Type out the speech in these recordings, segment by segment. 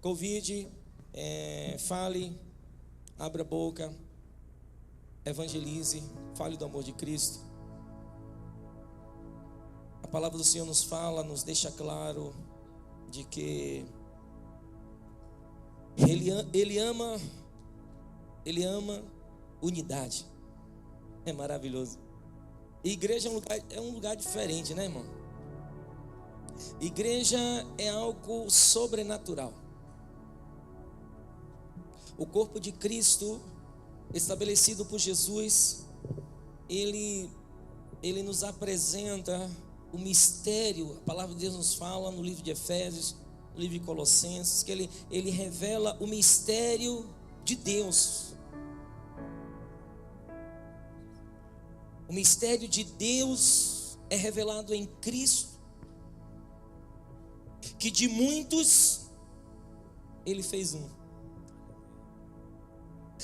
Covid, fale, abra a boca, evangelize, fale do amor de Cristo. A palavra do Senhor nos fala, nos deixa claro de que Ele ama unidade. É maravilhoso. Igreja é um lugar diferente, né, irmão? Igreja é algo sobrenatural. O corpo de Cristo, estabelecido por Jesus, ele nos apresenta o mistério. A palavra de Deus nos fala no livro de Efésios, no livro de Colossenses, que ele revela o mistério de Deus. O mistério de Deus é revelado em Cristo, que de muitos Ele fez um.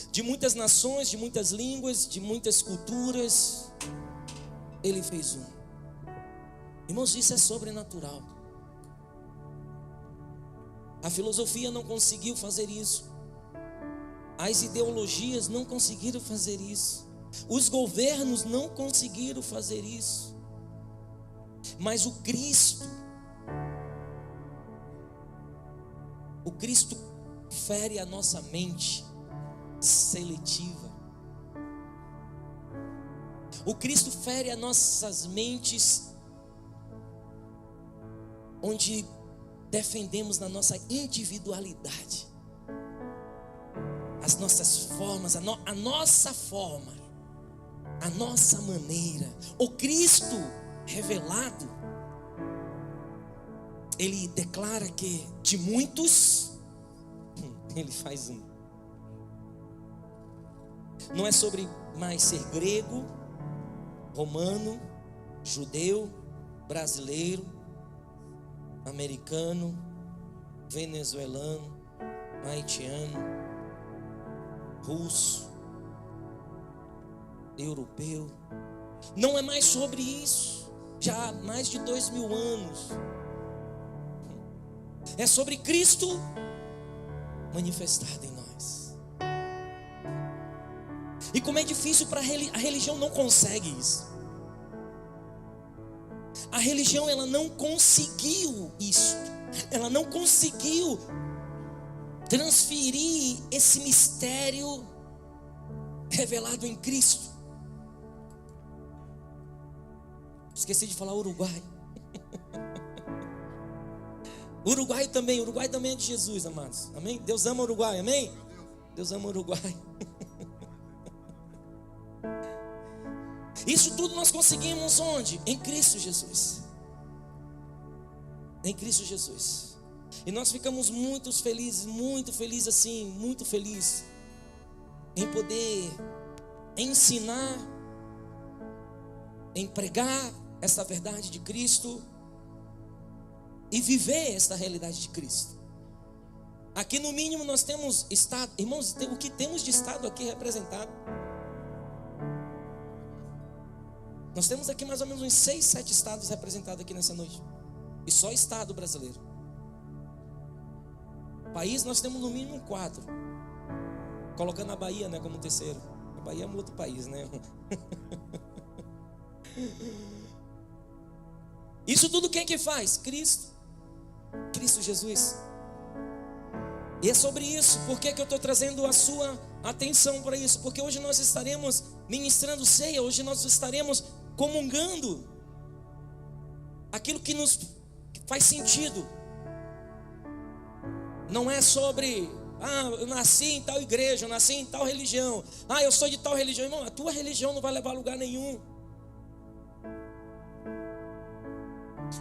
De muitas nações, de muitas línguas, de muitas culturas, Ele fez um. Irmãos, isso é sobrenatural. A filosofia não conseguiu fazer isso. As ideologias não conseguiram fazer isso. Os governos não conseguiram fazer isso. Mas o Cristo fere a nossa mente seletiva. O Cristo fere as nossas mentes, onde defendemos na nossa individualidade, as nossas formas, a nossa forma, a nossa maneira. O Cristo revelado, Ele declara que de muitos Ele faz um. Não é sobre mais ser grego, romano, judeu, brasileiro, americano, venezuelano, haitiano, russo, europeu. Não é mais sobre isso. Já há mais de 2000 anos. É sobre Cristo manifestado em nós. E como é difícil para a religião não consegue isso. A religião, ela não conseguiu isso. Ela não conseguiu transferir esse mistério revelado em Cristo. Esqueci de falar Uruguai. Uruguai também é de Jesus, amados. Amém? Deus ama o Uruguai, amém? Deus ama o Uruguai. Isso tudo nós conseguimos onde? Em Cristo Jesus. Em Cristo Jesus. E nós ficamos muito felizes assim, muito felizes em poder ensinar, em pregar essa verdade de Cristo e viver esta realidade de Cristo. Aqui no mínimo nós temos estado, irmãos, o que temos de estado aqui representado. Nós temos aqui mais ou menos uns 6, 7 estados representados aqui nessa noite. E só estado brasileiro. País nós temos no mínimo 4. Colocando a Bahia, né, como terceiro. A Bahia é um outro país, né? Isso tudo quem que faz? Cristo. Cristo Jesus. E é sobre isso. Por que eu estou trazendo a sua atenção para isso? Porque hoje nós estaremos ministrando ceia. Hoje nós estaremos comungando aquilo que nos faz sentido. Não é sobre eu nasci em tal igreja, eu nasci em tal religião, eu sou de tal religião. Irmão, a tua religião não vai levar a lugar nenhum.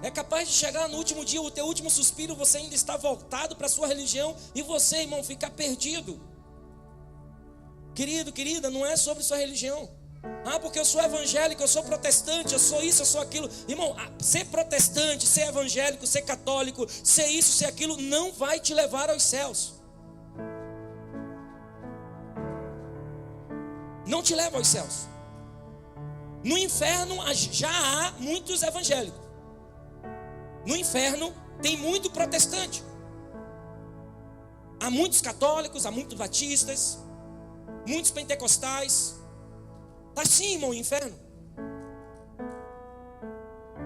É capaz de chegar no último dia, o teu último suspiro, você ainda está voltado para a sua religião, e você, irmão, ficar perdido. Querido, querida, não é sobre sua religião. Porque eu sou evangélico, eu sou protestante, eu sou isso, eu sou aquilo. Irmão, ser protestante, ser evangélico, ser católico, ser isso, ser aquilo, não vai te levar aos céus. Não te leva aos céus. No inferno já há muitos evangélicos. No inferno tem muito protestante. Há muitos católicos, há muitos batistas, muitos pentecostais. Está sim, irmão, o inferno.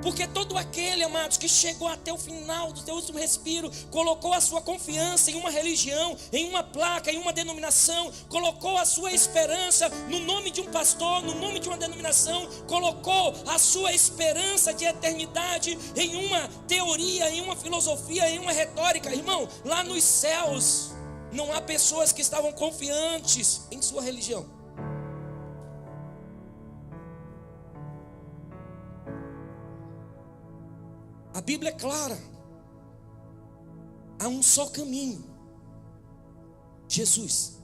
Porque todo aquele, amados, que chegou até o final do seu último respiro, colocou a sua confiança em uma religião, em uma placa, em uma denominação, colocou a sua esperança no nome de um pastor, no nome de uma denominação, colocou a sua esperança de eternidade em uma teoria, em uma filosofia, em uma retórica. Irmão, lá nos céus não há pessoas que estavam confiantes em sua religião. A Bíblia é clara. Há um só caminho: Jesus.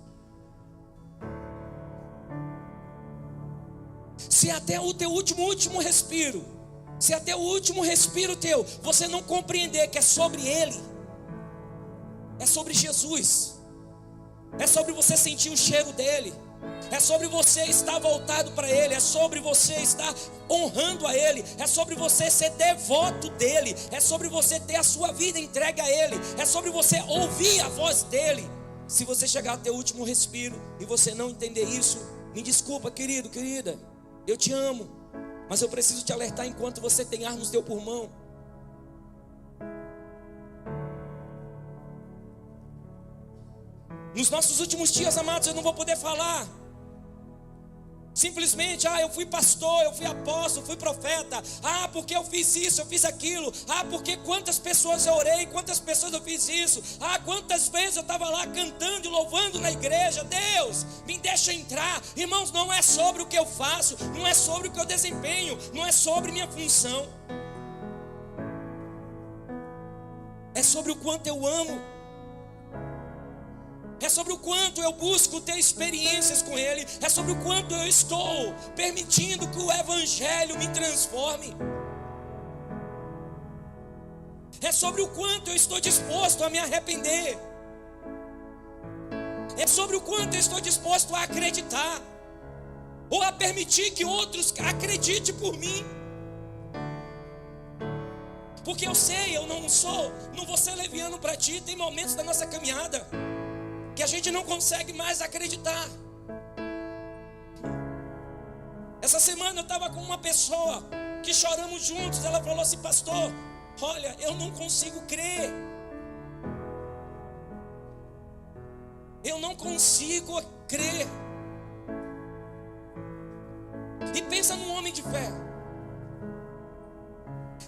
Se até o teu último respiro, se até o último respiro teu, você não compreender que é sobre Ele, é sobre Jesus, é sobre você sentir o cheiro dEle, é sobre você estar voltado para Ele, é sobre você estar honrando a Ele, é sobre você ser devoto dEle, é sobre você ter a sua vida entregue a Ele, é sobre você ouvir a voz dEle. Se você chegar até o último respiro e você não entender isso, me desculpa, querido, querida, eu te amo, mas eu preciso te alertar enquanto você tem ar no teu pulmão. Nos nossos últimos dias, amados, eu não vou poder falar simplesmente, eu fui pastor, eu fui apóstolo, fui profeta, porque eu fiz isso, eu fiz aquilo, porque quantas pessoas eu orei, quantas pessoas eu fiz isso, quantas vezes eu estava lá cantando e louvando na igreja. Deus, me deixa entrar. Irmãos, não é sobre o que eu faço, não é sobre o que eu desempenho, não é sobre minha função, é sobre o quanto eu amo, é sobre o quanto eu busco ter experiências com Ele, é sobre o quanto eu estou permitindo que o Evangelho me transforme, é sobre o quanto eu estou disposto a me arrepender, é sobre o quanto eu estou disposto a acreditar, ou a permitir que outros acreditem por mim. Porque eu sei, eu não vou ser leviano para ti. Tem momentos da nossa caminhada que a gente não consegue mais acreditar. Essa semana eu estava com uma pessoa que choramos juntos. Ela falou assim: pastor, olha, eu não consigo crer. Eu não consigo crer. E pensa num homem de fé.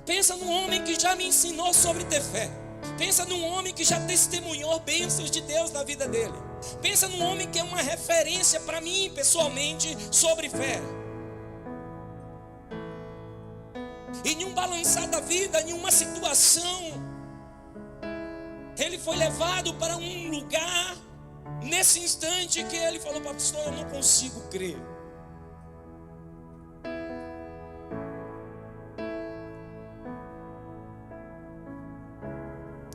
Pensa num homem que já me ensinou sobre ter fé. Pensa num homem que já testemunhou bênçãos de Deus na vida dele. Pensa num homem que é uma referência para mim pessoalmente sobre fé. E em um balançar da vida, em uma situação, ele foi levado para um lugar, nesse instante que ele falou: pastor, eu não consigo crer.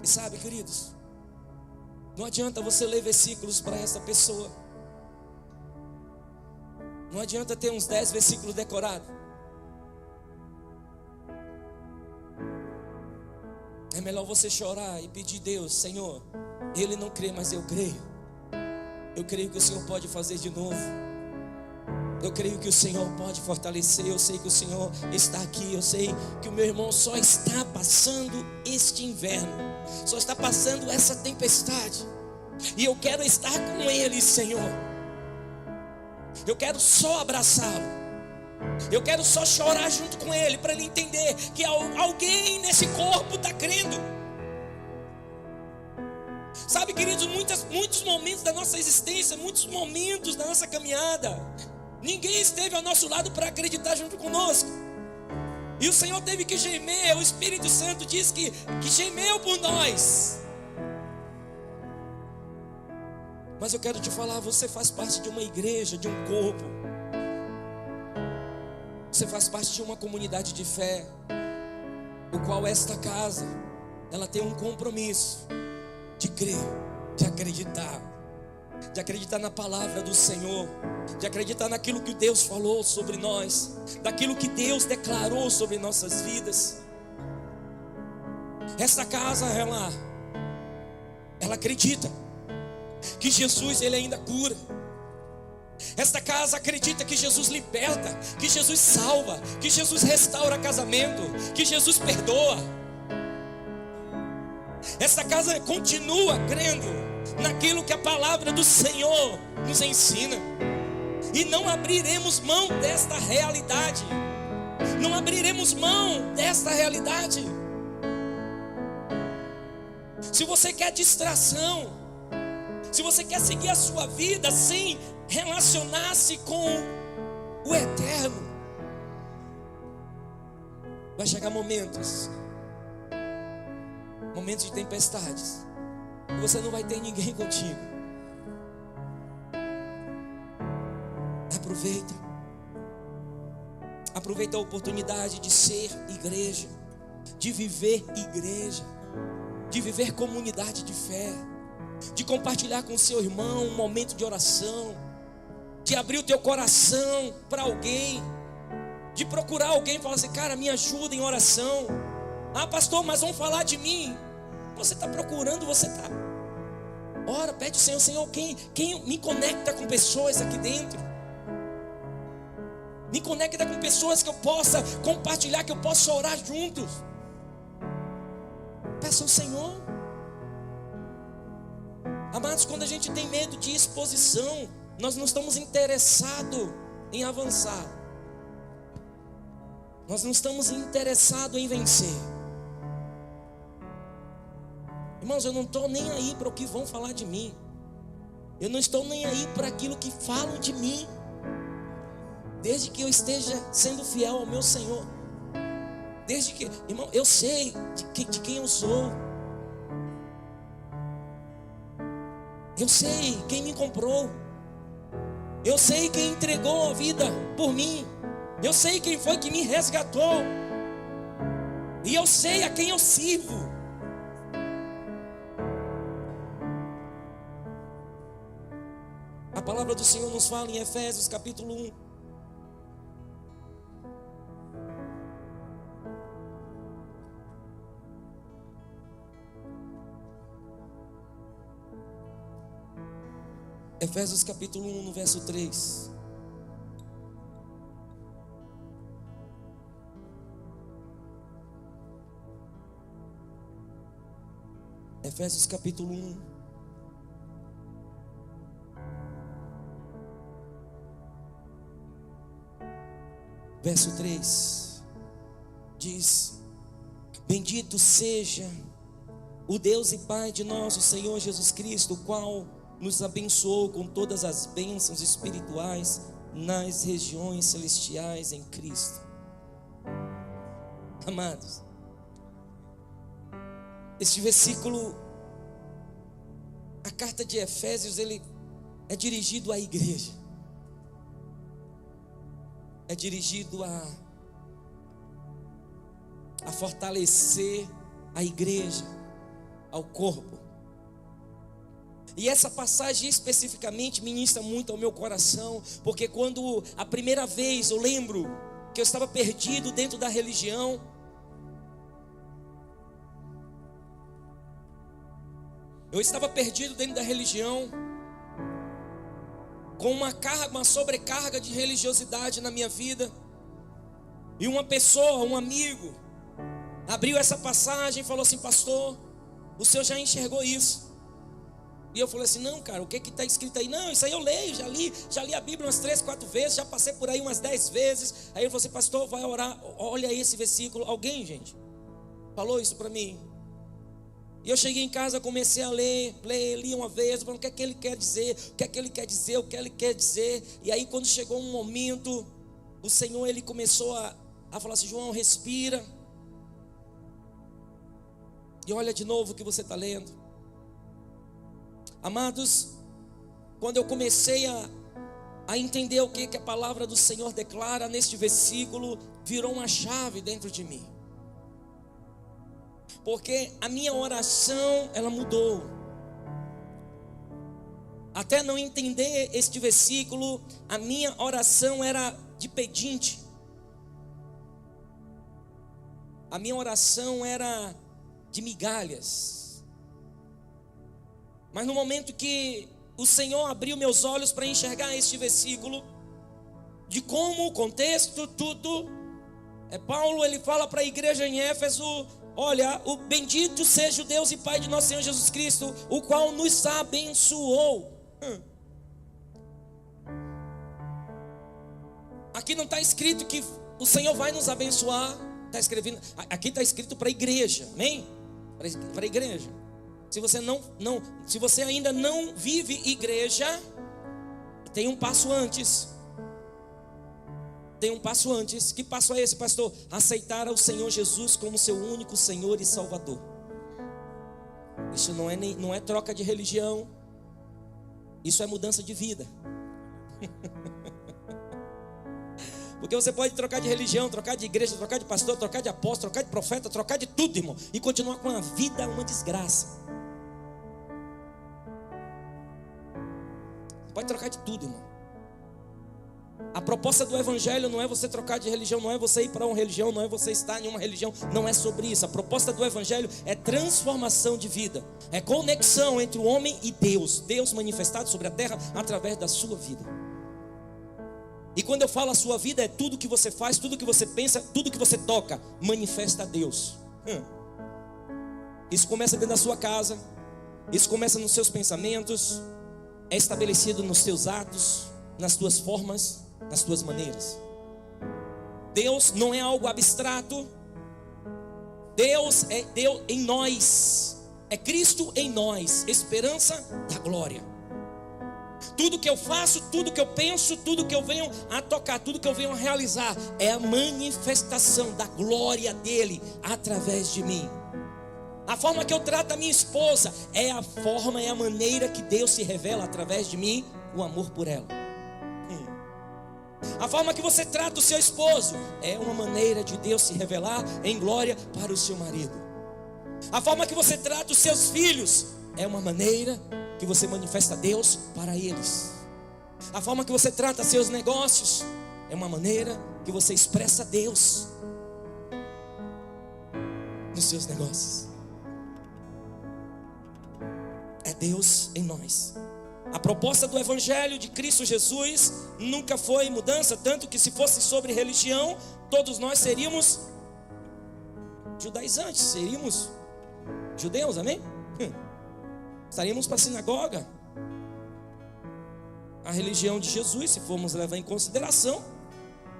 E sabe, queridos, não adianta você ler versículos para essa pessoa, não adianta ter uns 10 versículos decorados. É melhor você chorar e pedir: Deus, Senhor, ele não crê, mas eu creio. Eu creio que o Senhor pode fazer de novo. Eu creio que o Senhor pode fortalecer. Eu sei que o Senhor está aqui. Eu sei que o meu irmão só está passando este inverno, só está passando essa tempestade, e eu quero estar com ele, Senhor. Eu quero só abraçá-lo. Eu quero só chorar junto com ele, para ele entender que alguém nesse corpo está crendo. Sabe, queridos, muitos momentos da nossa existência, muitos momentos da nossa caminhada, ninguém esteve ao nosso lado para acreditar junto conosco. E o Senhor teve que gemer. O Espírito Santo diz que gemeu por nós. Mas eu quero te falar, você faz parte de uma igreja, de um corpo. Você faz parte de uma comunidade de fé, o qual esta casa, ela tem um compromisso de crer, de acreditar na palavra do Senhor, de acreditar naquilo que Deus falou sobre nós, daquilo que Deus declarou sobre nossas vidas. Esta casa, ela acredita. que Jesus ele ainda cura. Esta casa acredita que Jesus liberta, que Jesus salva, que Jesus restaura casamento, que Jesus perdoa. Esta casa continua crendo naquilo que a palavra do Senhor nos ensina. E não abriremos mão desta realidade. Não abriremos mão desta realidade. Se você quer distração, se você quer seguir a sua vida sem relacionar-se com o eterno, vai chegar momentos de tempestades, e você não vai ter ninguém contigo. Aproveita a oportunidade de ser igreja, de viver igreja, de viver comunidade de fé, de compartilhar com seu irmão um momento de oração, de abrir o teu coração para alguém, de procurar alguém e falar assim: cara, me ajuda em oração. Ah, pastor, mas vão falar de mim. Você está procurando, você está. Ora, pede ao Senhor: Senhor, quem me conecta com pessoas aqui dentro? Me conecta com pessoas que eu possa compartilhar, que eu possa orar juntos. Peça ao Senhor. Amados, quando a gente tem medo de exposição, nós não estamos interessados em avançar. Nós não estamos interessados em vencer. Irmãos, eu não estou nem aí para o que vão falar de mim. Eu não estou nem aí para aquilo que falam de mim, desde que eu esteja sendo fiel ao meu Senhor. Desde que, irmão, eu sei de quem eu sou. Eu sei quem me comprou. Eu sei quem entregou a vida por mim. Eu sei quem foi que me resgatou. E eu sei a quem eu sirvo. A palavra do Senhor nos fala em Efésios capítulo 1. Efésios capítulo 1, no verso 3. Efésios capítulo 1, verso 3, diz: bendito seja o Deus e Pai de nosso Senhor Jesus Cristo, o qual nos abençoou com todas as bênçãos espirituais nas regiões celestiais em Cristo. Amados, este versículo, a carta de Efésios, ele é dirigido à igreja. É dirigido a fortalecer a igreja, ao corpo. E essa passagem especificamente ministra muito ao meu coração, porque quando a primeira vez eu lembro que eu estava perdido dentro da religião, com uma sobrecarga de religiosidade na minha vida, e uma pessoa, um amigo, abriu essa passagem e falou assim: pastor, o senhor já enxergou isso? E eu falei assim: não, cara, o que está escrito aí? Não, isso aí eu leio, já li a Bíblia umas 3, 4 vezes, já passei por aí umas 10 vezes. Aí ele falou assim: pastor, vai orar, olha esse versículo. Alguém, gente, falou isso para mim. E eu cheguei em casa, comecei a ler, li uma vez, falando: o que é que ele quer dizer, o que é que ele quer dizer, o que ele quer dizer. E aí quando chegou um momento, o Senhor, ele começou a falar assim: João, respira, e olha de novo o que você está lendo. Amados, quando eu comecei a entender o que a palavra do Senhor declara neste versículo, virou uma chave dentro de mim. Porque a minha oração, ela mudou. Até não entender este versículo, a minha oração era de pedinte. A minha oração era de migalhas. Mas no momento que o Senhor abriu meus olhos para enxergar este versículo, de como o contexto, tudo, Paulo, ele fala para a igreja em Éfeso: olha, o bendito seja o Deus e Pai de nosso Senhor Jesus Cristo, o qual nos abençoou. Aqui não está escrito que o Senhor vai nos abençoar. Aqui está escrito para a igreja, amém? Para a igreja. Se você ainda não vive igreja, tem um passo antes. Tem um passo antes. Que passo é esse, pastor? Aceitar ao Senhor Jesus como seu único Senhor e Salvador. Isso não é troca de religião. Isso é mudança de vida. Porque você pode trocar de religião, trocar de igreja, trocar de pastor, trocar de apóstolo, trocar de profeta, trocar de tudo, irmão, e continuar com a vida uma desgraça. Pode trocar de tudo, irmão. A proposta do evangelho não é você trocar de religião, não é você ir para uma religião, não é você estar em uma religião, não é sobre isso. A proposta do evangelho é transformação de vida, é conexão entre o homem e Deus, Deus manifestado sobre a terra através da sua vida. E quando eu falo a sua vida, é tudo que você faz, tudo que você pensa, tudo que você toca, manifesta a Deus. Isso começa dentro da sua casa, isso começa nos seus pensamentos, é estabelecido nos teus atos, nas tuas formas, nas tuas maneiras. Deus não é algo abstrato. Deus é Deus em nós, é Cristo em nós, esperança da glória. Tudo que eu faço, tudo que eu penso, tudo que eu venho a tocar, tudo que eu venho a realizar, é a manifestação da glória dele através de mim. A forma que eu trato a minha esposa é a forma, é a maneira que Deus se revela através de mim, o amor por ela. A forma que você trata o seu esposo é uma maneira de Deus se revelar em glória para o seu marido. A forma que você trata os seus filhos é uma maneira que você manifesta Deus para eles. A forma que você trata seus negócios é uma maneira que você expressa Deus nos seus negócios. É Deus em nós. A proposta do evangelho de Cristo Jesus nunca foi mudança, tanto que se fosse sobre religião, todos nós seríamos judaizantes, seríamos judeus, amém? Estaríamos para a sinagoga. A religião de Jesus, se formos levar em consideração,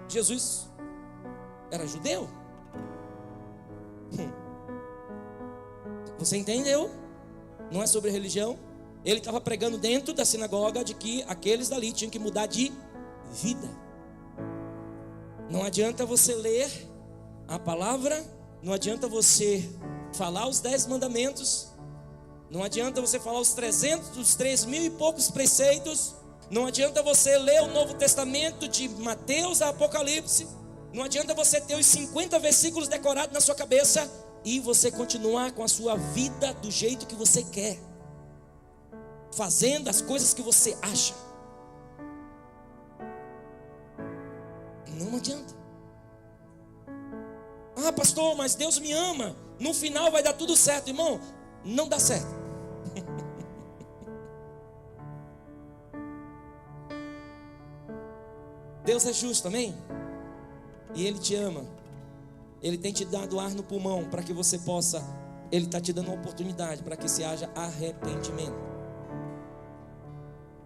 Jesus era judeu. Você entendeu? Não é sobre religião. Ele estava pregando dentro da sinagoga de que aqueles dali tinham que mudar de vida. Não adianta você ler a palavra, não adianta você falar os 10 mandamentos, não adianta você falar os 3.000 e poucos preceitos, não adianta você ler o Novo Testamento de Mateus a Apocalipse, não adianta você ter os 50 versículos decorados na sua cabeça e você continuar com a sua vida do jeito que você quer, fazendo as coisas que você acha. Não adianta. Ah, pastor, mas Deus me ama, no final vai dar tudo certo. Irmão, não dá certo. Deus é justo, amém? E Ele te ama. Ele tem te dado ar no pulmão para que você possa. Ele está te dando uma oportunidade para que se haja arrependimento.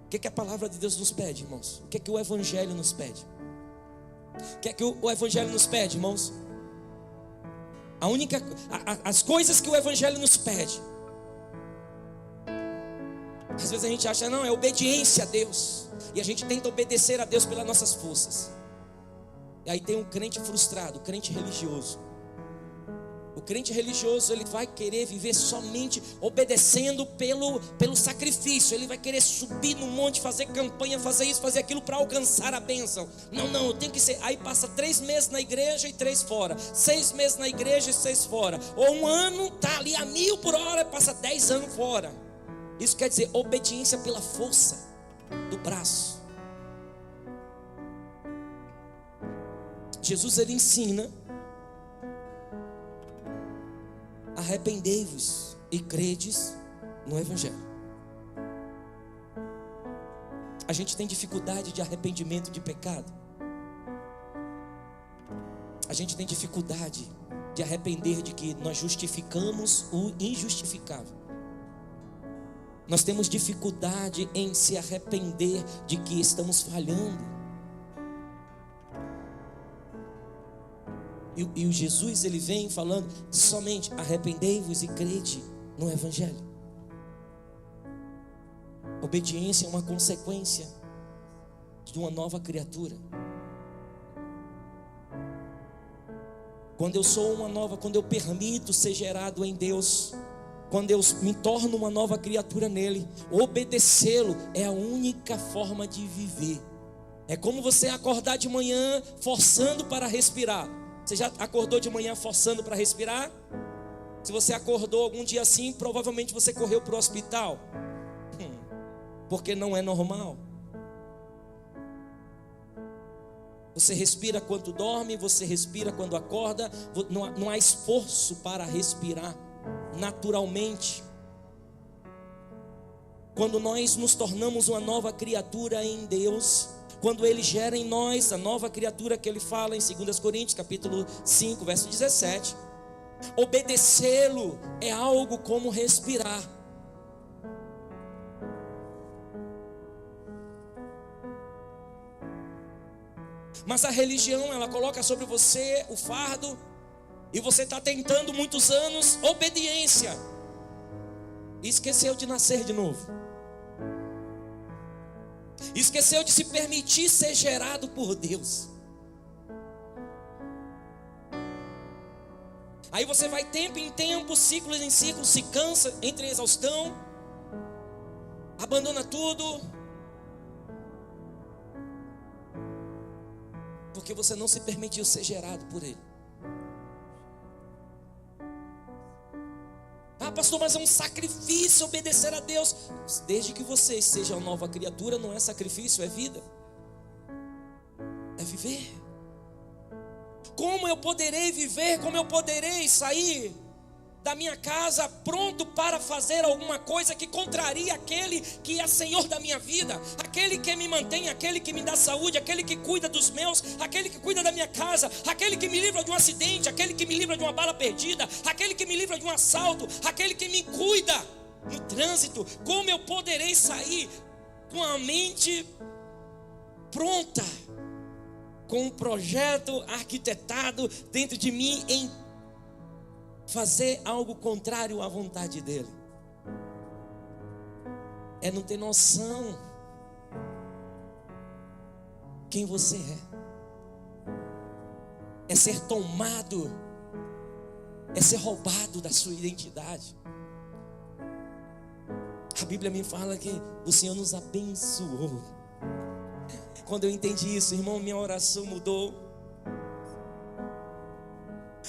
O que a palavra de Deus nos pede, irmãos? O que o Evangelho nos pede? O que o Evangelho nos pede, irmãos? As coisas que o Evangelho nos pede. Às vezes a gente acha, não, é obediência a Deus. E a gente tenta obedecer a Deus pelas nossas forças. E aí tem um crente frustrado, o crente religioso. O crente religioso, ele vai querer viver somente obedecendo pelo sacrifício. Ele vai querer subir no monte, fazer campanha, fazer isso, fazer aquilo para alcançar a bênção. Não, eu tenho que ser. Aí passa 3 meses na igreja e 3 fora, 6 meses na igreja e 6 fora. Ou um ano, está ali a 1000 por hora, passa 10 anos fora. Isso quer dizer obediência pela força do braço. Jesus, ele ensina: arrependei-vos e credes no Evangelho. A gente tem dificuldade de arrependimento de pecado. A gente tem dificuldade de arrepender de que nós justificamos o injustificável. Nós temos dificuldade em se arrepender de que estamos falhando. E o Jesus, ele vem falando somente: arrependei-vos e crede no Evangelho. Obediência é uma consequência de uma nova criatura. Quando eu sou uma nova, quando eu permito ser gerado em Deus, quando eu me torno uma nova criatura nele, obedecê-lo é a única forma de viver. É como você acordar de manhã forçando para respirar. Você já acordou de manhã forçando para respirar? Se você acordou algum dia assim, provavelmente você correu para o hospital, porque não é normal. Você respira quando dorme, você respira quando acorda. Não há esforço para respirar naturalmente. Quando nós nos tornamos uma nova criatura em Deus, quando Ele gera em nós a nova criatura que Ele fala em 2 Coríntios capítulo 5, verso 17, obedecê-lo é algo como respirar. Mas a religião, ela coloca sobre você o fardo, e você está tentando muitos anos obediência, e esqueceu de nascer de novo, esqueceu de se permitir ser gerado por Deus. Aí você vai tempo em tempo, ciclos em ciclos, se cansa, entra em exaustão, abandona tudo, porque você não se permitiu ser gerado por Ele. Ah, pastor, mas é um sacrifício obedecer a Deus. Desde que você seja uma nova criatura, não é sacrifício, é vida, é viver. Como eu poderei viver, como eu poderei sair da minha casa pronto para fazer alguma coisa que contraria aquele que é Senhor da minha vida, aquele que me mantém, aquele que me dá saúde, aquele que cuida dos meus, aquele que cuida da minha casa, aquele que me livra de um acidente, aquele que me livra de uma bala perdida, aquele que me livra de um assalto, aquele que me cuida no trânsito. Como eu poderei sair com a mente pronta, com um projeto arquitetado dentro de mim em fazer algo contrário à vontade dele? É não ter noção quem você é ser tomado, é ser roubado da sua identidade. A Bíblia me fala que o Senhor nos abençoou. Quando eu entendi isso, irmão, minha oração mudou.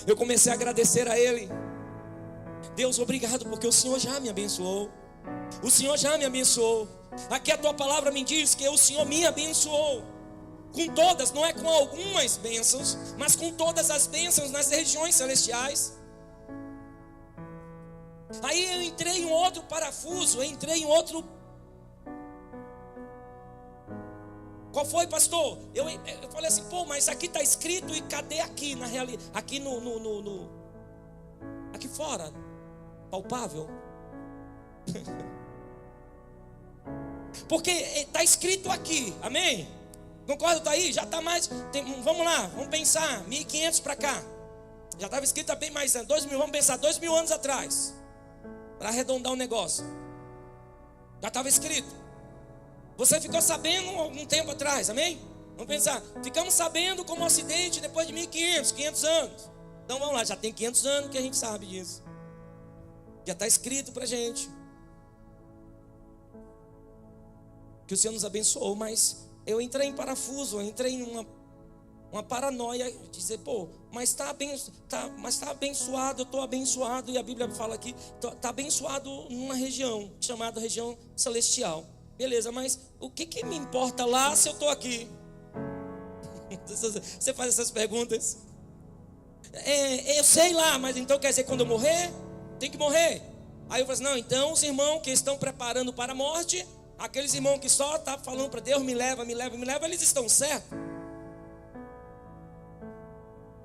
Eu comecei a agradecer a Ele. Deus, obrigado, porque o Senhor já me abençoou. O Senhor já me abençoou. Aqui a tua palavra me diz que o Senhor me abençoou com todas, não é com algumas bênçãos, mas com todas as bênçãos nas regiões celestiais. Aí eu entrei em outro parafuso, eu entrei em outro. Qual foi, pastor? Eu falei assim, pô, mas aqui está escrito, e cadê aqui na realidade? Aqui aqui fora, palpável. Porque está escrito aqui, amém? Concorda? Está aí? Já está mais, vamos lá, vamos pensar, 1500 para cá. Já estava escrito há bem mais anos, 2000, vamos pensar, 2000 anos atrás, para arredondar o negócio. Já estava escrito. Você ficou sabendo algum tempo atrás, amém? Vamos pensar, ficamos sabendo como um acidente depois de 500 anos. Então vamos lá, já tem 500 anos que a gente sabe disso. Já está escrito para a gente que o Senhor nos abençoou, mas eu entrei em parafuso, eu entrei em uma paranoia de dizer, pô, mas está abençoado, eu estou abençoado, e a Bíblia fala aqui, está abençoado numa região chamada região celestial. Beleza, mas o que me importa lá se eu estou aqui? Você faz essas perguntas? Eu sei lá, mas então quer dizer que quando eu morrer, tem que morrer. Aí eu falo assim, não, então os irmãos que estão preparando para a morte, aqueles irmãos que só estão falando para Deus, me leva, eles estão certos?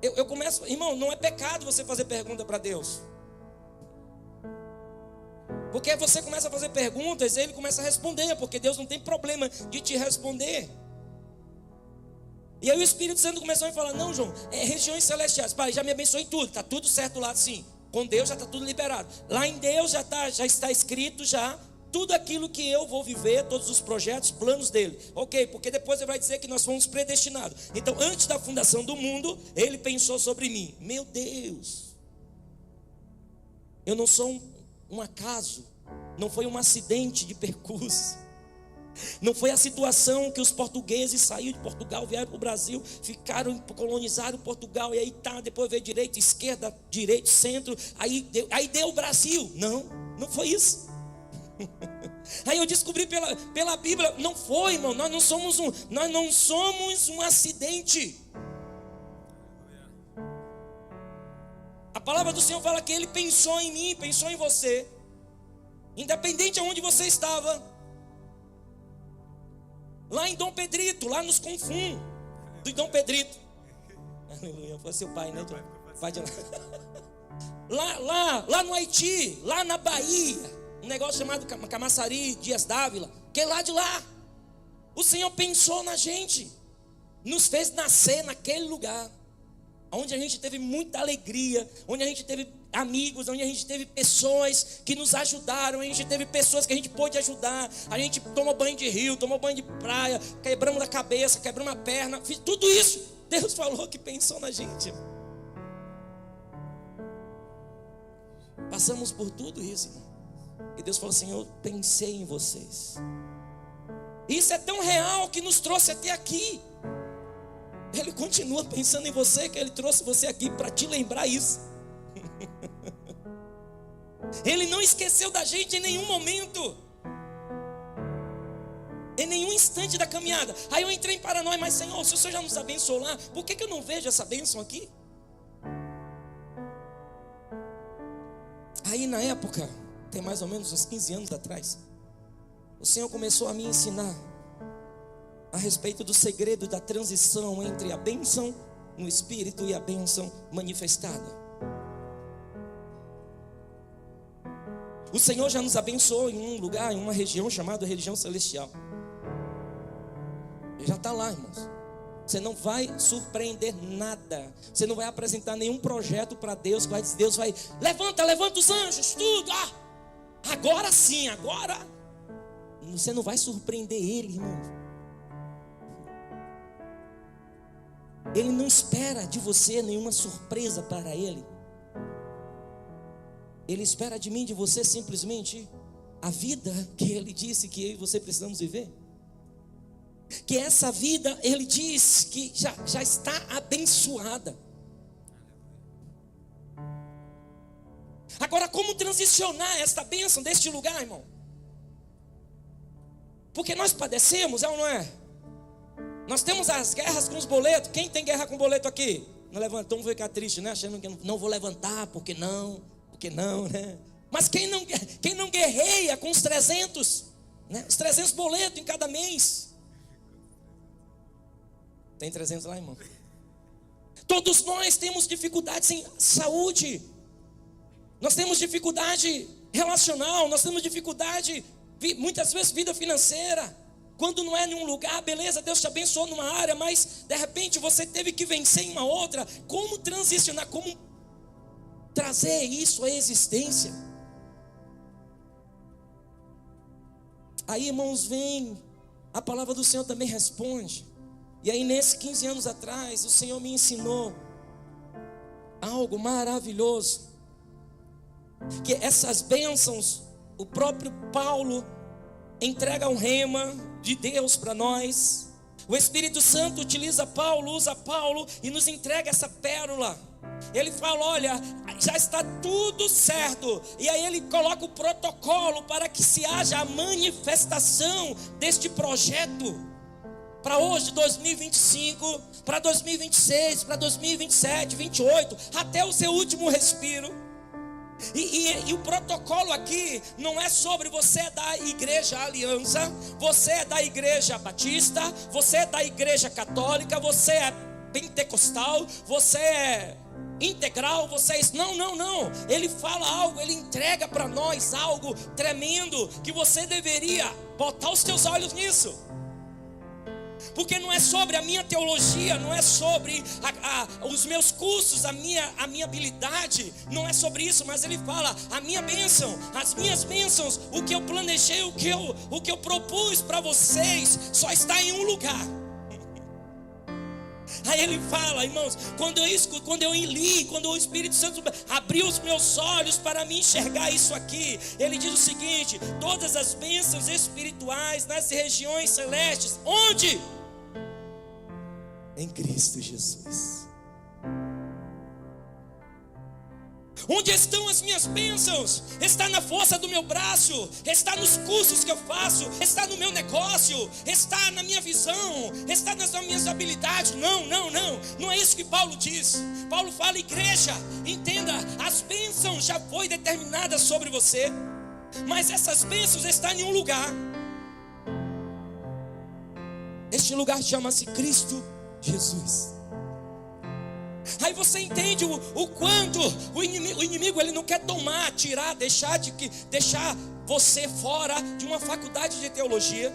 Eu começo, irmão, não é pecado você fazer pergunta para Deus. Porque você começa a fazer perguntas e Ele começa a responder, porque Deus não tem problema de te responder. E aí o Espírito Santo começou a falar, não, João, regiões celestiais, Pai, já me abençoe em tudo, está tudo certo lá sim. Com Deus já está tudo liberado. Lá em Deus já está escrito já tudo aquilo que eu vou viver, todos os projetos, planos dele. Ok, porque depois ele vai dizer que nós fomos predestinados. Então, antes da fundação do mundo, ele pensou sobre mim. Meu Deus, eu não sou um acaso, não foi um acidente de percurso, não foi a situação que os portugueses saíram de Portugal, vieram para o Brasil, colonizaram Portugal, e aí tá, depois veio direita, esquerda, direito, centro, aí deu o Brasil. Não foi isso. Aí eu descobri pela Bíblia, não foi, irmão, nós não somos um acidente. A palavra do Senhor fala que Ele pensou em mim, pensou em você, independente de onde você estava. Lá em Dom Pedrito, lá nos Confum do Dom Pedrito. Aleluia, foi seu pai, né? Pai de lá no Haiti, lá na Bahia, um negócio chamado Camaçari, Dias Dávila, que é lá de lá. O Senhor pensou na gente, nos fez nascer naquele lugar, onde a gente teve muita alegria, onde a gente teve amigos, onde a gente teve pessoas que nos ajudaram, a gente teve pessoas que a gente pôde ajudar, a gente tomou banho de rio, tomou banho de praia, quebramos a cabeça, quebramos a perna, fiz tudo isso. Deus falou que pensou na gente. Passamos por tudo isso, irmão. E Deus falou assim, eu pensei em vocês. Isso é tão real que nos trouxe até aqui. Ele continua pensando em você, que Ele trouxe você aqui para te lembrar isso. Ele não esqueceu da gente em nenhum momento, em nenhum instante da caminhada. Aí eu entrei em paranoia, mas Senhor, se o Senhor já nos abençoou lá, por que eu não vejo essa bênção aqui? Aí na época, tem mais ou menos uns 15 anos atrás, o Senhor começou a me ensinar a respeito do segredo da transição entre a bênção no Espírito e a bênção manifestada. O Senhor já nos abençoou em um lugar, em uma região chamada região celestial. Já está lá, irmãos. Você não vai surpreender nada. Você não vai apresentar nenhum projeto para Deus. Deus vai, levanta os anjos, tudo. Agora sim, agora. Você não vai surpreender Ele, irmão. Ele não espera de você nenhuma surpresa para Ele. Ele espera de mim, de você, simplesmente a vida que Ele disse que eu e você precisamos viver. Que essa vida, Ele diz que já está abençoada. Agora, como transicionar esta bênção deste lugar, irmão? Porque nós padecemos, é ou não é? Nós temos as guerras com os boletos. Quem tem guerra com boleto aqui? Não levantou, vamos ficar triste, né? Achando que não vou levantar, porque não, né? Mas quem não guerreia com os 300, né? Os 300 boletos em cada mês. Tem 300 lá, irmão? Todos nós temos dificuldades em saúde. Nós temos dificuldade relacional, nós temos dificuldade, muitas vezes, vida financeira. Quando não é em um lugar, beleza, Deus te abençoou numa área, mas de repente você teve que vencer em uma outra. Como transicionar, como trazer isso à existência? Aí, irmãos, vem, a palavra do Senhor também responde. E aí, nesses 15 anos atrás, o Senhor me ensinou algo maravilhoso. Que essas bênçãos, o próprio Paulo entrega um rema de Deus para nós. O Espírito Santo usa Paulo e nos entrega essa pérola. Ele fala, olha, já está tudo certo. E aí ele coloca o protocolo para que se haja a manifestação deste projeto. Para hoje, 2025, para 2026, para 2027, 2028, até o seu último respiro. E o protocolo aqui não é sobre você é da igreja Aliança, você é da igreja batista, você é da igreja católica, você é pentecostal, você é integral, você é... Não. Ele fala algo, ele entrega para nós algo tremendo, que você deveria botar os teus olhos nisso. Porque não é sobre a minha teologia, não é sobre os meus cursos, a minha habilidade, não é sobre isso, mas ele fala, a minha bênção, as minhas bênçãos, o que eu planejei, o que eu propus para vocês, só está em um lugar. Aí ele fala, irmãos, quando eu li, quando o Espírito Santo abriu os meus olhos para me enxergar isso aqui, ele diz o seguinte: todas as bênçãos espirituais nas regiões celestes, onde? Em Cristo Jesus. Onde estão as minhas bênçãos? Está na força do meu braço, está nos cursos que eu faço, está no meu negócio, está na minha visão, está nas minhas habilidades. Não é isso que Paulo diz. Paulo fala, igreja, entenda, as bênçãos já foi determinadas sobre você, mas essas bênçãos estão em um lugar. Este lugar chama-se Cristo Jesus. Aí você entende o quanto o inimigo ele não quer tomar, tirar, deixar você fora de uma faculdade de teologia.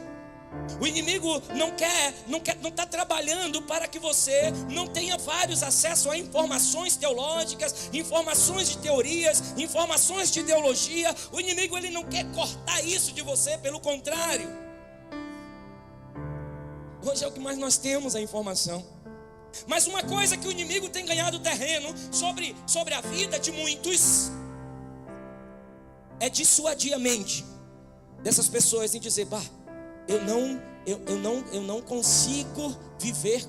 O inimigo não está trabalhando para que você não tenha vários acessos a informações teológicas, informações de teorias, informações de ideologia. O inimigo ele não quer cortar isso de você, pelo contrário. Hoje é o que mais nós temos, a informação. Mas uma coisa que o inimigo tem ganhado terreno sobre a vida de muitos é dissuadir a mente dessas pessoas em dizer, eu não consigo viver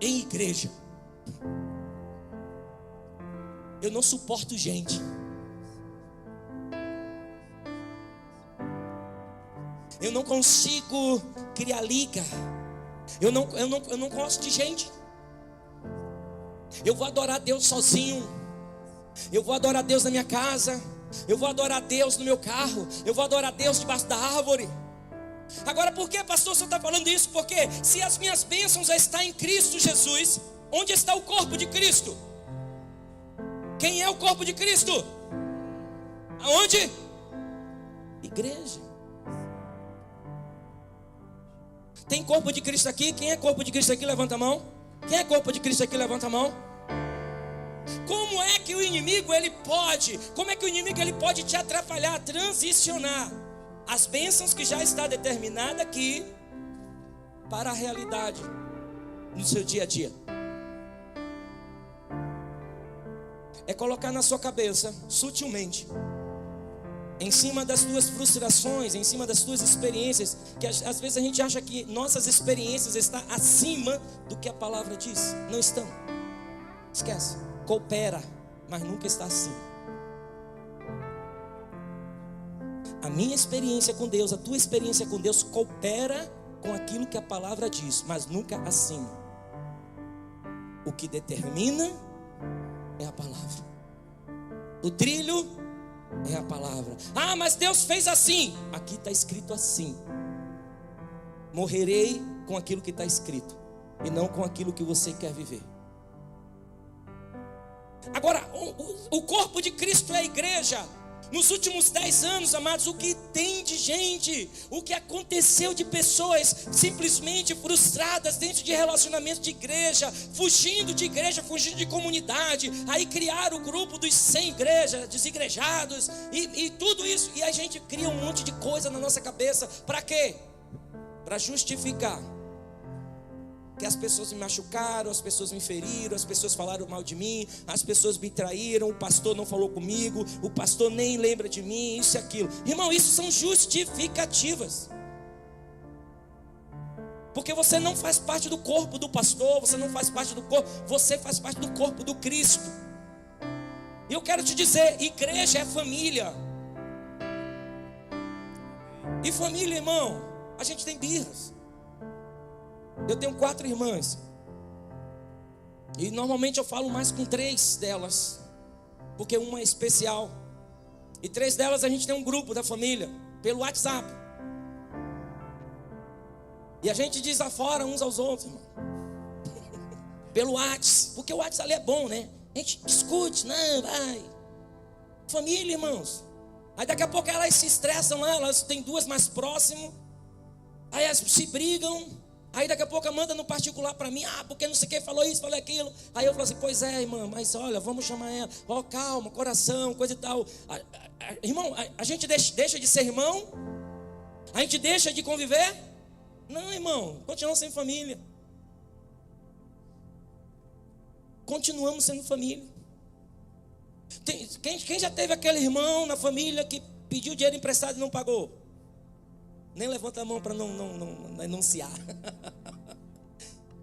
em igreja. Eu não suporto gente. Eu não consigo criar liga. Eu não gosto de gente. Eu vou adorar a Deus sozinho. Eu vou adorar a Deus na minha casa. Eu vou adorar a Deus no meu carro. Eu vou adorar a Deus debaixo da árvore. Agora, por que, pastor, você está falando isso? Porque se as minhas bênçãos já estão em Cristo Jesus, onde está o corpo de Cristo? Quem é o corpo de Cristo? Aonde? Igreja. Tem corpo de Cristo aqui? Quem é corpo de Cristo aqui? Levanta a mão. Quem é corpo de Cristo aqui? Levanta a mão. Como é que o inimigo ele pode te atrapalhar, transicionar as bênçãos que já está determinada aqui para a realidade no seu dia a dia? É colocar na sua cabeça, sutilmente, em cima das tuas frustrações, em cima das tuas experiências, que às vezes a gente acha que nossas experiências estão acima do que a palavra diz. Não estão. Esquece. Coopera, mas nunca está acima. A minha experiência com Deus, a tua experiência com Deus coopera com aquilo que a palavra diz, mas nunca acima. O que determina é a palavra. O trilho é a palavra. Ah, mas Deus fez assim. Aqui está escrito assim. Morrerei com aquilo que está escrito e não com aquilo que você quer viver. Agora, o corpo de Cristo é a igreja. Nos últimos 10 anos, amados, o que tem de gente, o que aconteceu de pessoas simplesmente frustradas dentro de relacionamento de igreja, fugindo de comunidade, aí criaram o grupo dos sem igreja, desigrejados, e tudo isso, e a gente cria um monte de coisa na nossa cabeça, para quê? Para justificar que as pessoas me machucaram, as pessoas me feriram, as pessoas falaram mal de mim, as pessoas me traíram, o pastor não falou comigo, o pastor nem lembra de mim, isso e aquilo. Irmão, isso são justificativas. Porque você não faz parte do corpo do pastor, você não faz parte do corpo, você faz parte do corpo do Cristo. E eu quero te dizer, igreja é família. E família, irmão, a gente tem birras. Eu tenho 4 irmãs. E normalmente eu falo mais com 3 delas, porque uma é especial. E 3 delas a gente tem um grupo da família, pelo WhatsApp. E a gente desafora uns aos outros, irmão. Pelo WhatsApp, porque o WhatsApp ali é bom, né? A gente discute, não, vai. Família, irmãos. Aí daqui a pouco elas se estressam lá, elas têm 2 mais próximo. Aí elas se brigam. Aí daqui a pouco manda no particular para mim, porque não sei quem falou isso, falou aquilo. Aí eu falo assim, pois é, irmã, mas olha, vamos chamar ela. Calma, coração, coisa e tal. Irmão, a gente deixa de ser irmão? A gente deixa de conviver? Não, irmão, continuamos sendo família. Continuamos sendo família. Quem já teve aquele irmão na família que pediu dinheiro emprestado e não pagou? Nem levanta a mão para não enunciar.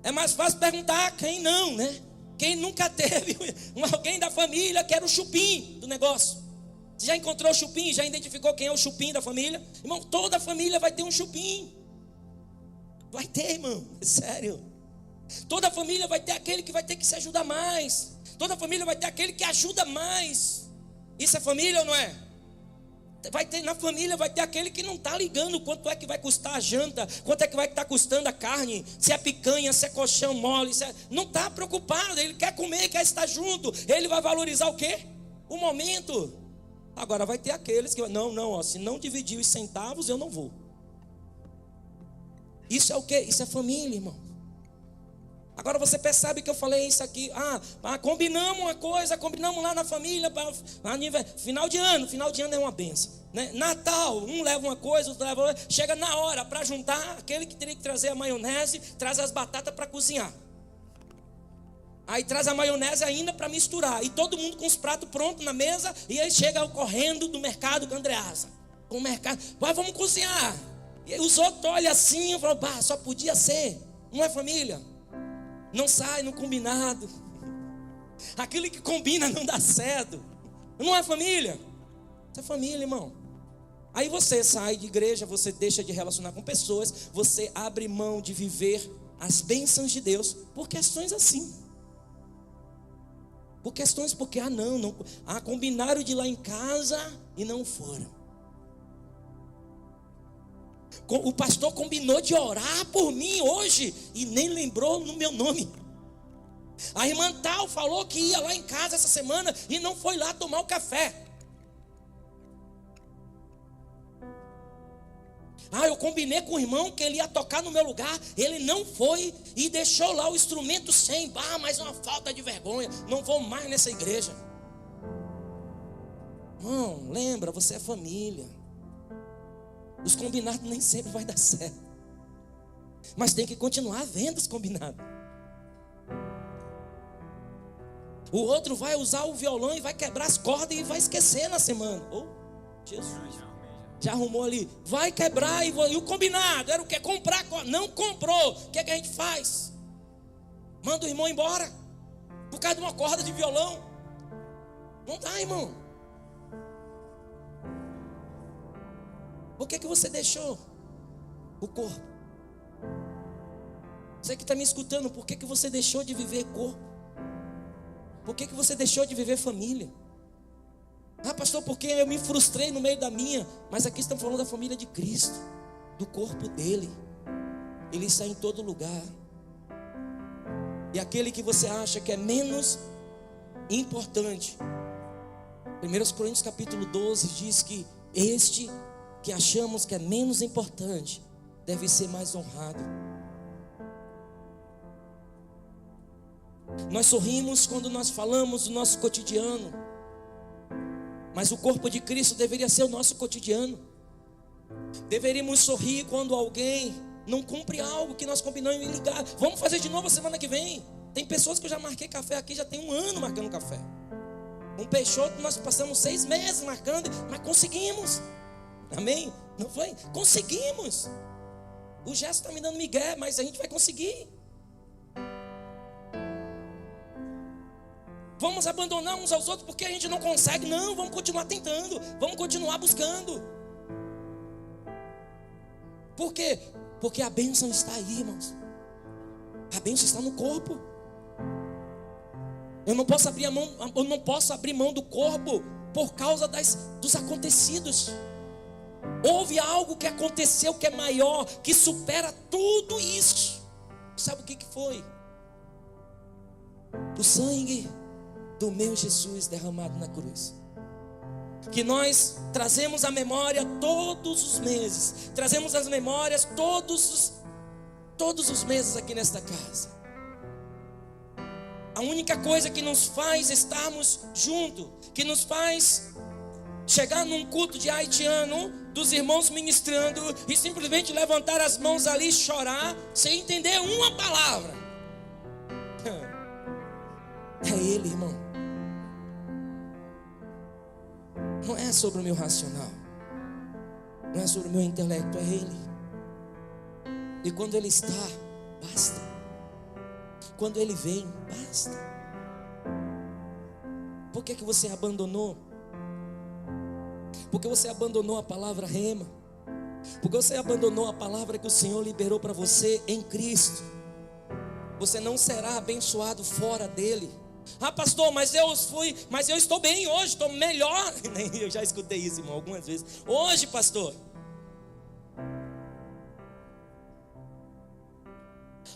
É mais fácil perguntar quem não, né? Quem nunca teve alguém da família que era o chupim do negócio. Você já encontrou o chupim? Já identificou quem é o chupim da família? Irmão, toda família vai ter um chupim. Vai ter, irmão, é sério. Toda família vai ter aquele que vai ter que se ajudar mais. Toda família vai ter aquele que ajuda mais. Isso é família ou não é? Na família vai ter aquele que não está ligando quanto é que vai custar a janta, quanto é que vai estar custando a carne, se é picanha, se é colchão mole, não está preocupado, ele quer comer, quer estar junto. Ele vai valorizar o quê? O momento. Agora vai ter aqueles que não, se não dividir os centavos eu não vou. Isso é o quê? Isso é família, irmão. Agora você percebe que eu falei isso aqui. Combinamos uma coisa, combinamos lá na família, final de ano é uma benção, né? Natal, um leva uma coisa, outro leva outra. Chega na hora para juntar, aquele que teria que trazer a maionese, traz as batatas para cozinhar. Aí traz a maionese ainda para misturar. E todo mundo com os pratos prontos na mesa. E aí chega correndo do mercado com a Andreasa. Com o mercado, vamos cozinhar. E os outros olham assim e falam, só podia ser. Não é família? Não sai no combinado. Aquilo que combina não dá certo. Não é família? Isso é família, irmão. Aí você sai de igreja, você deixa de relacionar com pessoas, você abre mão de viver as bênçãos de Deus por questões assim. Por questões porque, combinaram de ir lá em casa e não foram. O pastor combinou de orar por mim hoje e nem lembrou no meu nome. A irmã tal falou que ia lá em casa essa semana e não foi lá tomar o café. Eu combinei com o irmão que ele ia tocar no meu lugar, ele não foi e deixou lá o instrumento sem. Mas uma falta de vergonha, não vou mais nessa igreja. Irmão, lembra, você é família. Os combinados nem sempre vai dar certo. Mas tem que continuar vendo os combinados. O outro vai usar o violão e vai quebrar as cordas e vai esquecer na semana. Jesus. Já arrumou ali. Vai quebrar e o combinado era o quê? Comprar corda. Não comprou. O que é que a gente faz? Manda o irmão embora. Por causa de uma corda de violão. Não dá, irmão. Por que você deixou o corpo? Você que está me escutando, por que você deixou de viver corpo? Por que você deixou de viver família? Pastor, porque eu me frustrei no meio da minha. Mas aqui estamos falando da família de Cristo, do corpo dele. Ele está em todo lugar. E aquele que você acha que é menos importante, 1 Coríntios capítulo 12 diz que este que achamos que é menos importante deve ser mais honrado. Nós sorrimos quando nós falamos do nosso cotidiano, mas o corpo de Cristo deveria ser o nosso cotidiano. Deveríamos sorrir quando alguém não cumpre algo que nós combinamos em ligar. Vamos fazer de novo a semana que vem. Tem pessoas que eu já marquei café aqui, já tem 1 ano marcando café. Um Peixoto nós passamos 6 meses marcando, mas conseguimos. Amém? Não foi? Conseguimos. O Gerson está me dando migué, mas a gente vai conseguir. Vamos abandonar uns aos outros porque a gente não consegue? Não, vamos continuar tentando. Vamos continuar buscando. Por quê? Porque a bênção está aí, irmãos. A bênção está no corpo. Eu não posso abrir mão do corpo por causa dos acontecidos. Houve algo que aconteceu que é maior, que supera tudo isso. Sabe o que foi? O sangue do meu Jesus derramado na cruz, que nós trazemos à memória todos os meses, trazemos as memórias todos os meses aqui nesta casa. A única coisa que nos faz estarmos juntos, que nos faz chegar num culto de haitiano, dos irmãos ministrando, e simplesmente levantar as mãos ali e chorar, sem entender uma palavra, é Ele, irmão. Não é sobre o meu racional, não é sobre o meu intelecto, é Ele. E quando Ele está, basta. Quando Ele vem, basta. Por que você abandonou? Porque você abandonou a palavra rema. Porque você abandonou a palavra que o Senhor liberou para você em Cristo. Você não será abençoado fora dele. Ah, pastor, mas eu estou bem hoje, estou melhor. Eu já escutei isso, irmão, algumas vezes. Hoje, pastor.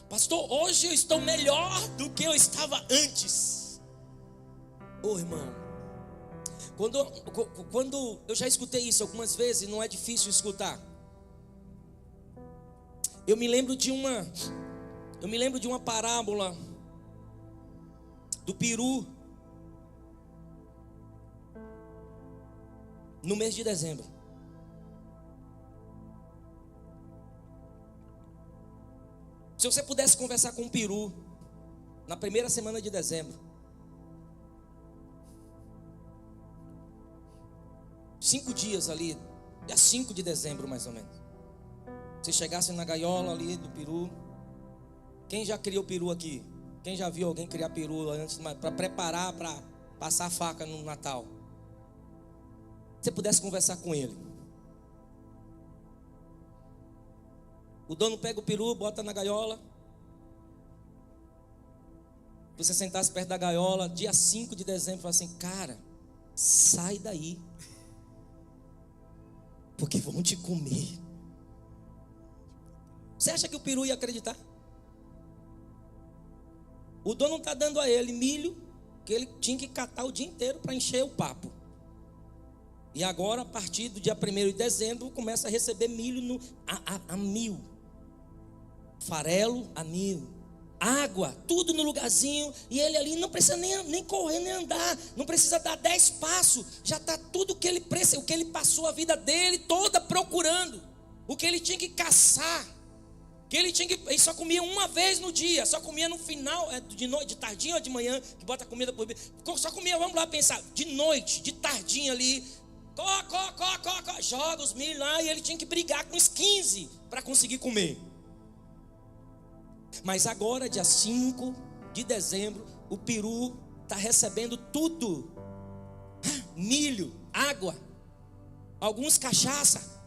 Pastor, hoje eu estou melhor do que eu estava antes. Ô, irmão, quando eu já escutei isso algumas vezes, não é difícil escutar. Eu me lembro de uma parábola do peru no mês de dezembro. Se você pudesse conversar com um peru na primeira semana de dezembro, 5 dias ali, dia 5 de dezembro mais ou menos, você chegasse na gaiola ali do peru. Quem já criou peru aqui? Quem já viu alguém criar peru antes para preparar para passar a faca no Natal? Se você pudesse conversar com ele, o dono pega o peru, bota na gaiola. Você sentasse perto da gaiola, dia 5 de dezembro, e fala assim: cara, sai daí, porque vão te comer. Você acha que o peru ia acreditar? O dono está dando a ele milho, que ele tinha que catar o dia inteiro para encher o papo. E agora, a partir do dia 1º de dezembro, começa a receber milho a 1000. Farelo a 1000. Água, tudo no lugarzinho. E ele ali não precisa nem correr, nem andar. Não precisa dar 10 passos. Já está tudo o que ele precisa, o que ele passou a vida dele toda procurando. O que ele tinha que caçar. Que ele só comia uma vez no dia. Só comia no final, de noite, de tardinha ou de manhã, que bota comida por... Só comia, vamos lá pensar, de noite, de tardinha ali. Joga os milho lá. E ele tinha que brigar com os 15 para conseguir comer. Mas agora, dia 5 de dezembro, o peru está recebendo tudo: milho, água, alguns cachaça.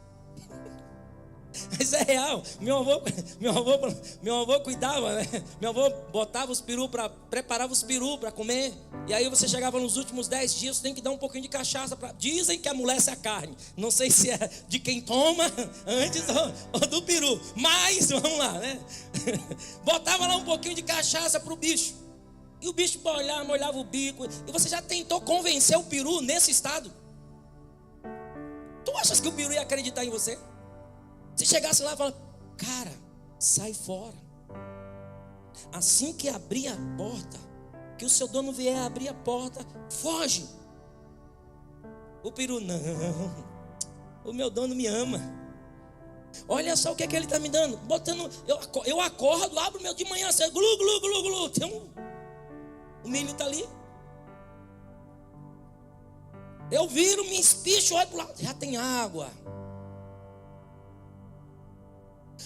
Mas é real. Meu avô cuidava, né? Meu avô botava os perus, preparava os perus para comer. E aí você chegava nos últimos 10 dias, você tem que dar um pouquinho de cachaça. Dizem que amolece a carne. Não sei se é de quem toma antes ou do peru. Mas, vamos lá, né? Botava lá um pouquinho de cachaça para o bicho. E o bicho molhava o bico. E você já tentou convencer o peru nesse estado? Tu achas que o peru ia acreditar em você? Se chegasse lá e falasse: cara, sai fora. Assim que abrir a porta, que o seu dono vier abrir a porta, foge. O peru: não, o meu dono me ama. Olha só o que é que ele está me dando. Eu acordo, abro o meu de manhã, assim, glu, glu, glu, glu. Tem o milho está ali. Eu viro, me espicho, olho para o lado, já tem água.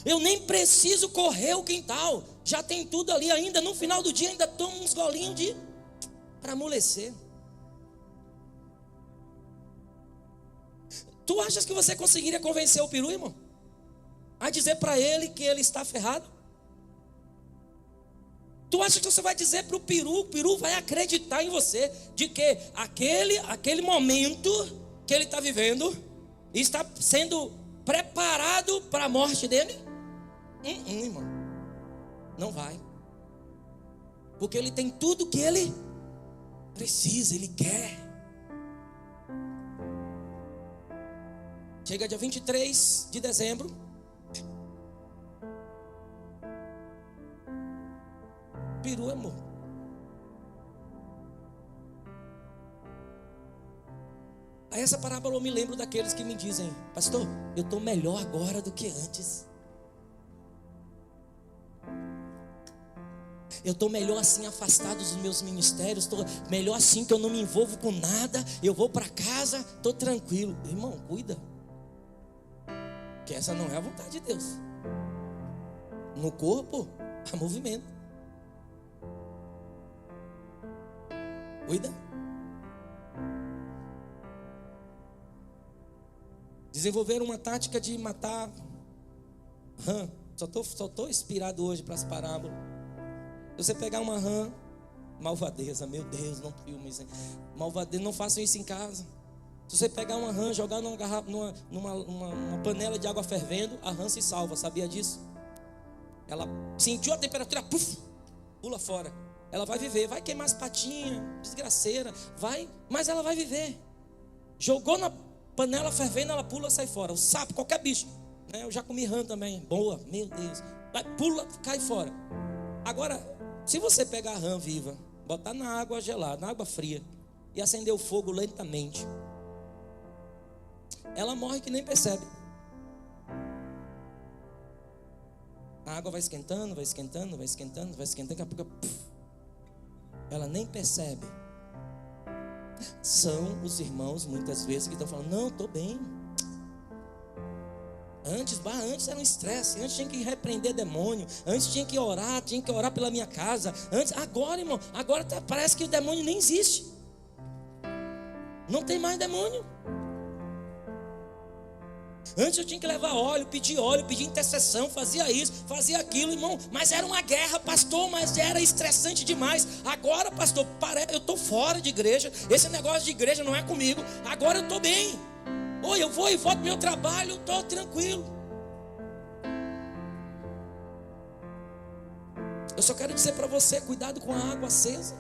Eu nem preciso correr o quintal, já tem tudo ali ainda. No final do dia ainda tomo uns golinhos para amolecer. Tu achas que você conseguiria convencer o peru, irmão, a dizer para ele que ele está ferrado? Tu acha que você vai dizer para o peru vai acreditar em você, de que aquele momento que ele está vivendo está sendo preparado para a morte dele? Irmão, não vai. Porque ele tem tudo que ele precisa, ele quer. Chega dia 23 de dezembro. Peru é morto. Aí essa parábola eu me lembro daqueles que me dizem: pastor, eu estou melhor agora do que antes. Eu estou melhor assim, afastado dos meus ministérios. Estou melhor assim, que eu não me envolvo com nada. Eu vou para casa, estou tranquilo. Irmão, cuida, que essa não é a vontade de Deus. No corpo há movimento. Cuida. Desenvolveram uma tática de matar rã. Só tô inspirado hoje para as parábolas. Se você pegar uma rã, malvadeza, meu Deus, não filme isso. Malvadeza, não façam isso em casa. Se você pegar uma rã, jogar numa panela de água fervendo, a rã se salva, sabia disso? Ela sentiu a temperatura, puf, pula fora. Ela vai viver, vai queimar as patinhas, desgraceira, vai, mas ela vai viver. Jogou na panela fervendo, ela pula, sai fora. O sapo, qualquer bicho, né? Eu já comi rã também, boa, meu Deus. Vai, pula, cai fora. Agora, se você pegar a rã viva, botar na água gelada, na água fria, e acender o fogo lentamente, ela morre que nem percebe. A água vai esquentando, vai esquentando, vai esquentando, vai esquentando, daqui a pouco, puf, ela nem percebe. São os irmãos muitas vezes que estão falando: não, estou bem. Antes era um estresse, antes tinha que repreender demônio, antes tinha que orar pela minha casa. Agora, irmão, parece que o demônio nem existe. Não tem mais demônio. Antes eu tinha que levar óleo, pedir intercessão, fazia isso, fazia aquilo, irmão. Mas era uma guerra, pastor, mas era estressante demais. Agora, pastor, eu estou fora de igreja. Esse negócio de igreja não é comigo. Agora eu estou bem. Oi, eu vou e volto pro meu trabalho, estou tranquilo. Eu só quero dizer para você: cuidado com a água acesa.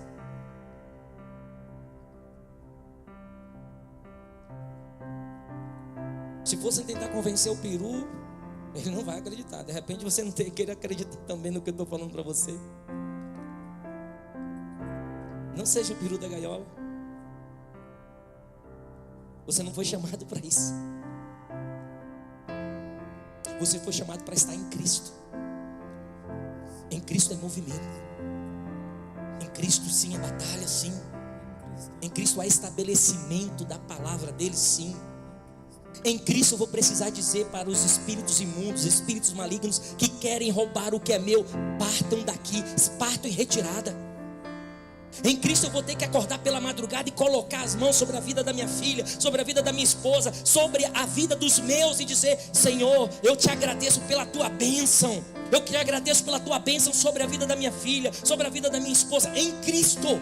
Se fossem tentar convencer o peru, ele não vai acreditar. De repente você não tem que querer acreditar também no que eu estou falando para você. Não seja o peru da gaiola. Você não foi chamado para isso. Você foi chamado para estar em Cristo. Em Cristo é movimento. Em Cristo sim é batalha, sim. Em Cristo há estabelecimento da palavra dele, sim. Em Cristo eu vou precisar dizer para os espíritos imundos, espíritos malignos que querem roubar o que é meu: partam daqui, partam em retirada. Em Cristo eu vou ter que acordar pela madrugada e colocar as mãos sobre a vida da minha filha, sobre a vida da minha esposa, sobre a vida dos meus, e dizer: Senhor, eu te agradeço pela tua bênção. Eu te agradeço pela tua bênção sobre a vida da minha filha, sobre a vida da minha esposa. Em Cristo.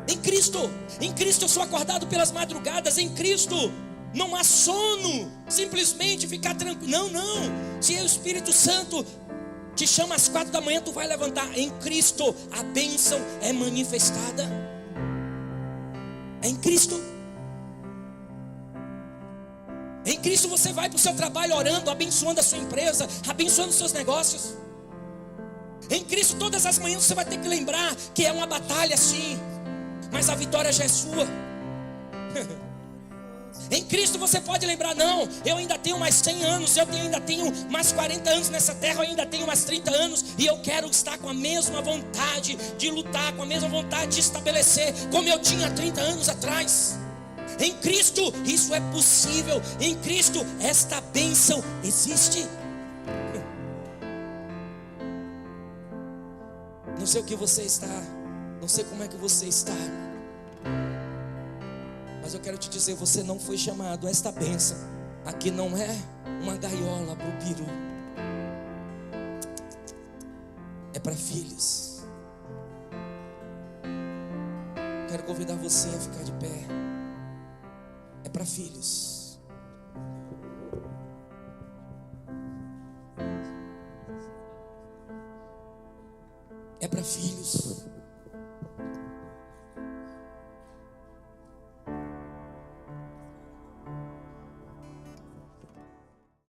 Em Cristo. Em Cristo eu sou acordado pelas madrugadas. Em Cristo não há sono, simplesmente ficar tranquilo. Não. Se é o Espírito Santo te chama às 4 da manhã, tu vai levantar. Em Cristo a bênção é manifestada. É em Cristo. Em Cristo você vai para o seu trabalho orando, abençoando a sua empresa, abençoando os seus negócios. Em Cristo todas as manhãs você vai ter que lembrar que é uma batalha, sim, mas a vitória já é sua. Em Cristo você pode lembrar: não, eu ainda tenho mais 100 anos, eu ainda tenho mais 40 anos nessa terra, eu ainda tenho mais 30 anos, e eu quero estar com a mesma vontade de lutar, com a mesma vontade de estabelecer, como eu tinha 30 anos atrás. Em Cristo isso é possível. Em Cristo esta bênção existe. Não sei o que você está, não sei como é que você está, mas eu quero te dizer: você não foi chamado a esta bênção. Aqui não é uma gaiola para o peru. é para filhos. Quero convidar você a ficar de pé. É para filhos. É para filhos.